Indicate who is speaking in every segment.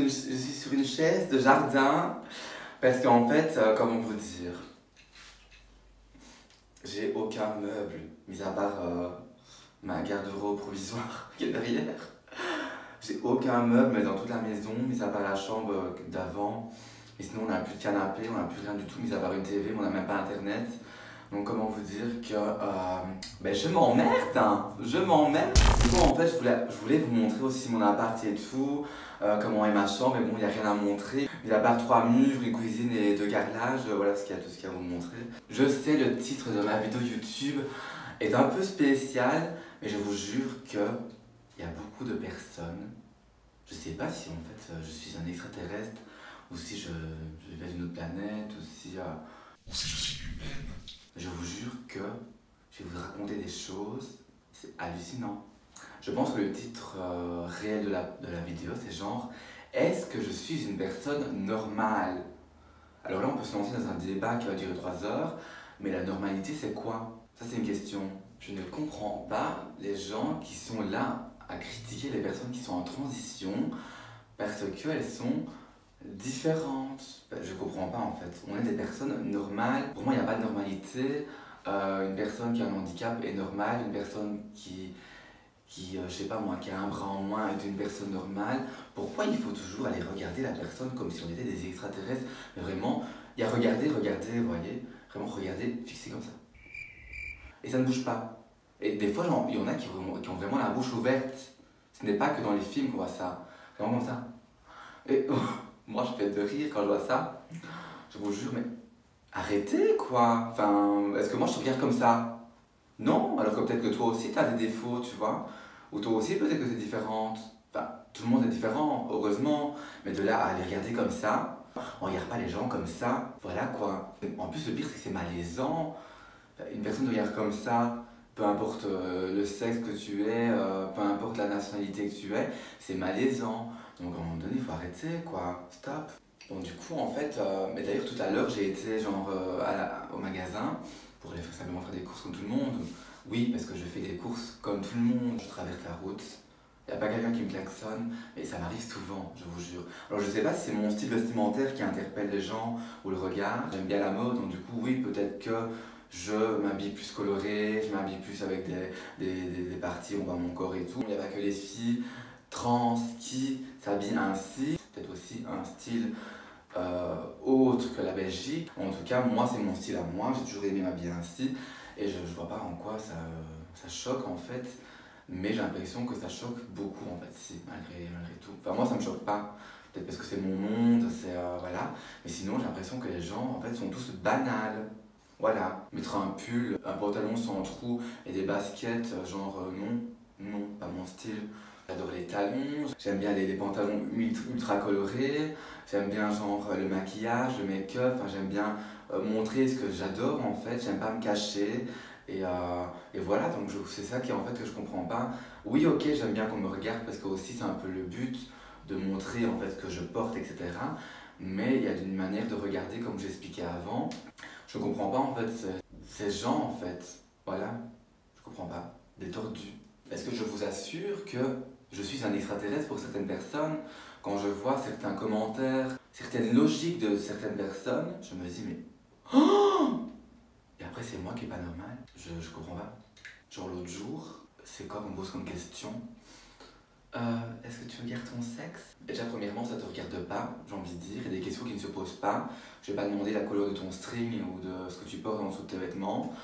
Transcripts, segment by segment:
Speaker 1: je suis sur une chaise de jardin parce qu'en fait, comment vous dire, j'ai aucun meuble, mis à part ma garde-robe provisoire qui est derrière. J'ai aucun meuble dans toute la maison, mis à part la chambre d'avant. Et sinon, on n'a plus de canapé, on n'a plus rien du tout, mis à part une TV, on n'a même pas internet. Donc, comment vous dire que ben, je m'emmerde, hein, je m'emmerde. Du coup, en fait, je voulais vous montrer aussi mon appart et tout, comment est ma chambre, mais bon, il n'y a rien à montrer. Mis à part 3 murs, une cuisine et 2 carrelages, voilà tout ce qu'il y a à vous montrer. Je sais, le titre de ma vidéo YouTube est un peu spécial, mais je vous jure qu'il y a beaucoup de personnes. Je sais pas si en fait je suis un extraterrestre, ou si je vais d'une autre planète, ou si je suis humaine. Je vous jure que je vais vous raconter des choses, c'est hallucinant. Je pense que le titre réel de la vidéo, c'est genre « Est-ce que je suis une personne normale ?» Alors là, on peut se lancer dans un débat qui va durer 3 heures, mais la normalité, c'est quoi? Ça, c'est une question. Je ne comprends pas les gens qui sont là à critiquer les personnes qui sont en transition parce qu'elles sont différentes. Je comprends pas en fait. On est des personnes normales. Pour moi, il n'y a pas de normalité. Une personne qui a un handicap est normale. Une personne qui je sais pas moi, qui a un bras en moins est une personne normale. Pourquoi il faut toujours aller regarder la personne comme si on était des extraterrestres? Mais vraiment, il y a regarder, vous voyez. Vraiment regarder, fixer comme ça. Et ça ne bouge pas. Et des fois, il y en a qui ont vraiment la bouche ouverte. Ce n'est pas que dans les films qu'on voit ça. Vraiment comme ça. Et moi, je fais de rire quand je vois ça. Je vous jure, mais arrêtez quoi. Enfin, est-ce que moi, je te regarde comme ça? Non, alors que peut-être que toi aussi, tu as des défauts, tu vois. Ou toi aussi, peut-être que tu es différente. Enfin, tout le monde est différent, heureusement. Mais de là à les regarder comme ça, on regarde pas les gens comme ça. Voilà quoi. En plus, le pire, c'est que c'est malaisant. Une personne te regarde comme ça, peu importe le sexe que tu es, peu importe la nationalité que tu es, c'est malaisant. Donc à un moment donné, il faut arrêter quoi, stop. Bon du coup en fait, mais d'ailleurs tout à l'heure j'ai été genre au magasin pour aller simplement faire des courses comme tout le monde. Oui, parce que je fais des courses comme tout le monde, je traverse la route. Il n'y a pas quelqu'un qui me klaxonne, mais ça m'arrive souvent, je vous jure. Alors je sais pas si c'est mon style vestimentaire qui interpelle les gens ou le regard. J'aime bien la mode, donc du coup oui, peut-être que je m'habille plus coloré, je m'habille plus avec des parties où on voit mon corps et tout. Il n'y a pas que les filles trans qui s'habillent ainsi. Peut-être aussi un style autre que la Belgique. En tout cas, moi c'est mon style à moi, j'ai toujours aimé m'habiller ainsi. Et je vois pas en quoi ça choque en fait. Mais j'ai l'impression que ça choque beaucoup en fait, si, malgré tout. Enfin moi ça me choque pas, peut-être parce que c'est mon monde, c'est voilà. Mais sinon j'ai l'impression que les gens en fait sont tous banals. Voilà, mettre un pull, un pantalon sans trou et des baskets, genre non, pas mon style. J'adore les talons, j'aime bien les pantalons ultra colorés, j'aime bien genre le maquillage, le make-up, enfin, j'aime bien montrer ce que j'adore en fait, j'aime pas me cacher. Et voilà, donc c'est ça qui en fait que je comprends pas. Oui, ok, j'aime bien qu'on me regarde parce que aussi c'est un peu le but de montrer en fait ce que je porte, etc. Mais il y a une manière de regarder comme j'expliquais avant. Je comprends pas en fait ces gens en fait. Voilà, je comprends pas. Des tordus. Est-ce que je vous assure que je suis un extraterrestre pour certaines personnes? Quand je vois certains commentaires, certaines logiques de certaines personnes, je me dis mais... Oh! Et après c'est moi qui est pas normal. Je comprends pas. Genre l'autre jour, c'est quoi qu'on me pose comme question? Est-ce que tu regardes ton sexe? Déjà premièrement ça te regarde pas, j'ai envie de dire, il y a des questions qui ne se posent pas. Je vais pas demander la couleur de ton string ou de ce que tu portes en dessous de tes vêtements.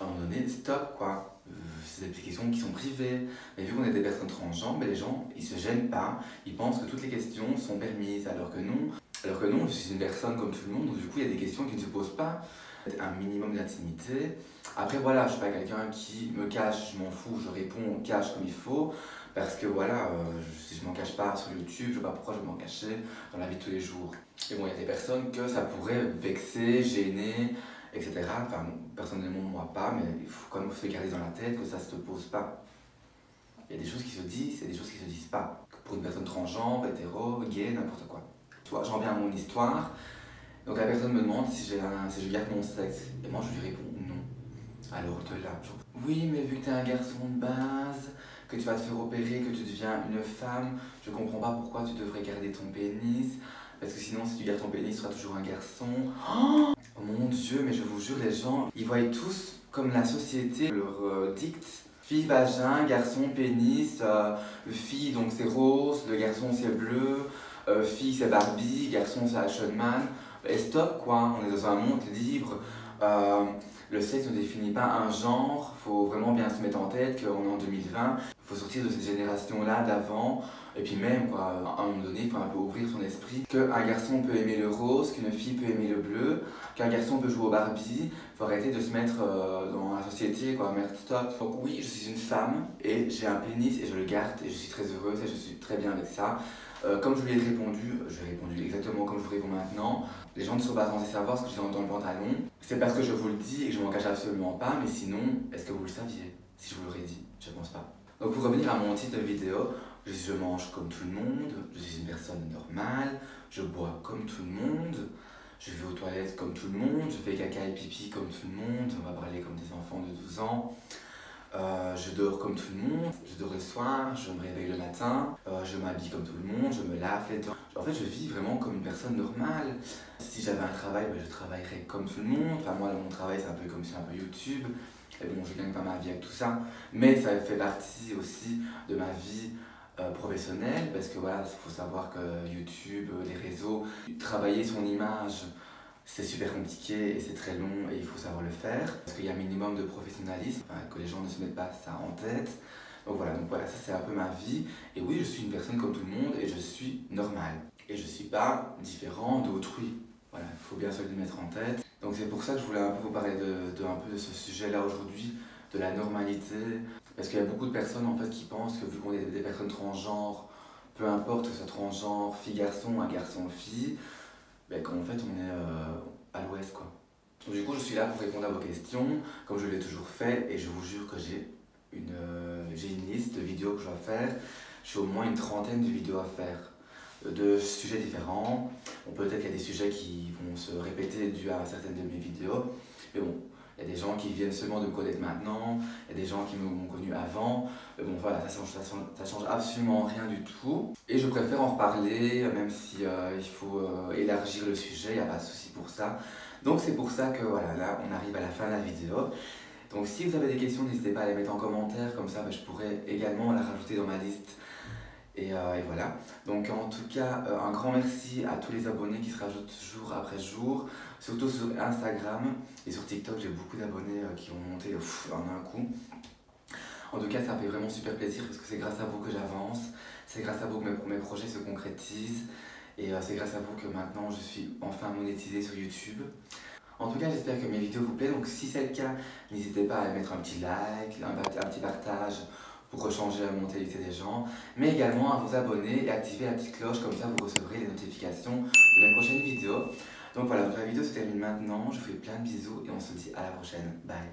Speaker 1: À un moment donné, stop quoi. C'est des questions qui sont privées. Mais vu qu'on est des personnes transgenres, mais les gens ils se gênent pas, ils pensent que toutes les questions sont permises, alors que non. Alors que non, je suis une personne comme tout le monde, donc du coup il y a des questions qui ne se posent pas. Un minimum d'intimité. Après voilà, je suis pas quelqu'un qui me cache, je m'en fous, je réponds cache comme il faut. Parce que voilà, si je m'en cache pas sur YouTube, je sais pas pourquoi je vais m'en cacher dans la vie de tous les jours. Et bon, il y a des personnes que ça pourrait vexer, gêner, etc. Enfin, personnellement, moi pas, mais il faut quand même se garder dans la tête que ça se pose pas. Il y a des choses qui se disent et des choses qui se disent pas. Pour une personne transgenre, hétéro, gay, n'importe quoi. Tu vois, j'en viens à mon histoire. Donc la personne me demande si je garde mon sexe. Et moi, je lui réponds non. Alors de là, genre, oui, mais vu que t'es un garçon de base, que tu vas te faire opérer, que tu deviens une femme, je comprends pas pourquoi tu devrais garder ton pénis. Parce que sinon, si tu gardes ton pénis, tu seras toujours un garçon. Oh mon Dieu, mais je vous jure, les gens, ils voient tous comme la société leur dicte. Fille, vagin, garçon, pénis, fille, donc c'est rose, le garçon c'est bleu, fille c'est Barbie, garçon c'est Action Man. Et stop quoi, on est dans un monde libre. Le sexe ne définit pas un genre, faut vraiment bien se mettre en tête qu'on est en 2020. Il faut sortir de cette génération-là d'avant. Et puis même, quoi, à un moment donné, il faut un peu ouvrir son esprit. Qu'un garçon peut aimer le rose, qu'une fille peut aimer le bleu, qu'un garçon peut jouer au Barbie. Il faut arrêter de se mettre dans la société, quoi, merde, stop. Donc oui, je suis une femme et j'ai un pénis et je le garde et je suis très heureuse et je suis très bien avec ça. Comme je lui ai répondu, j'ai répondu exactement comme je vous réponds maintenant. Les gens ne sont pas censés savoir ce que j'ai dans le pantalon. C'est parce que je vous le dis et que je m'en cache absolument pas, mais sinon, est-ce que vous le saviez? Si je vous l'aurais dit, je pense pas. Donc pour revenir à mon titre de vidéo, je mange comme tout le monde, je suis une personne normale, je bois comme tout le monde, je vais aux toilettes comme tout le monde, je fais caca et pipi comme tout le monde, on va parler comme des enfants de 12 ans. Je dors comme tout le monde, je dors le soir, je me réveille le matin, je m'habille comme tout le monde, je me lave les dents. En fait, je vis vraiment comme une personne normale. Si j'avais un travail, je travaillerais comme tout le monde. Enfin, moi, mon travail, c'est un peu comme c'est un peu YouTube. Et bon, je gagne pas ma vie avec tout ça. Mais ça fait partie aussi de ma vie professionnelle. Parce que voilà, il faut savoir que YouTube, les réseaux, travailler son image, c'est super compliqué et c'est très long et il faut savoir le faire parce qu'il y a un minimum de professionnalisme, que les gens ne se mettent pas ça en tête. Donc voilà, ça c'est un peu ma vie. Et oui, je suis une personne comme tout le monde et je suis normale. Et je ne suis pas différent d'autrui. Voilà, il faut bien se le mettre en tête. Donc c'est pour ça que je voulais un peu vous parler un peu de ce sujet-là aujourd'hui, de la normalité. Parce qu'il y a beaucoup de personnes en fait qui pensent que vu qu'on est des personnes transgenres, peu importe que ce soit transgenre, fille-garçon, un garçon-fille, ben, qu'en fait on est à l'ouest quoi. Donc, du coup je suis là pour répondre à vos questions, comme je l'ai toujours fait, et je vous jure que j'ai une liste de vidéos que je dois faire. J'ai au moins une trentaine de vidéos à faire, de sujets différents. Bon, peut-être qu'il y a des sujets qui vont se répéter dû à certaines de mes vidéos, mais bon, il y a des gens qui viennent seulement de me connaître maintenant, il y a des gens qui m'ont connu avant, mais bon voilà, ça change absolument rien du tout. Et je préfère en reparler, même si il faut élargir le sujet, il n'y a pas de souci pour ça. Donc c'est pour ça que voilà, là on arrive à la fin de la vidéo. Donc si vous avez des questions, n'hésitez pas à les mettre en commentaire, comme ça je pourrais également la rajouter dans ma liste. Et voilà, donc en tout cas, un grand merci à tous les abonnés qui se rajoutent jour après jour, surtout sur Instagram et sur TikTok, j'ai beaucoup d'abonnés qui ont monté en un coup. En tout cas, ça me fait vraiment super plaisir parce que c'est grâce à vous que j'avance, c'est grâce à vous que mes projets se concrétisent et c'est grâce à vous que maintenant je suis enfin monétisé sur YouTube. En tout cas, j'espère que mes vidéos vous plaisent, donc si c'est le cas, n'hésitez pas à mettre un petit like, un petit partage, pour changer la mentalité des gens, mais également à vous abonner et activer la petite cloche, comme ça vous recevrez les notifications de mes prochaines vidéos. Donc voilà, la vidéo se termine maintenant, je vous fais plein de bisous et on se dit à la prochaine, bye.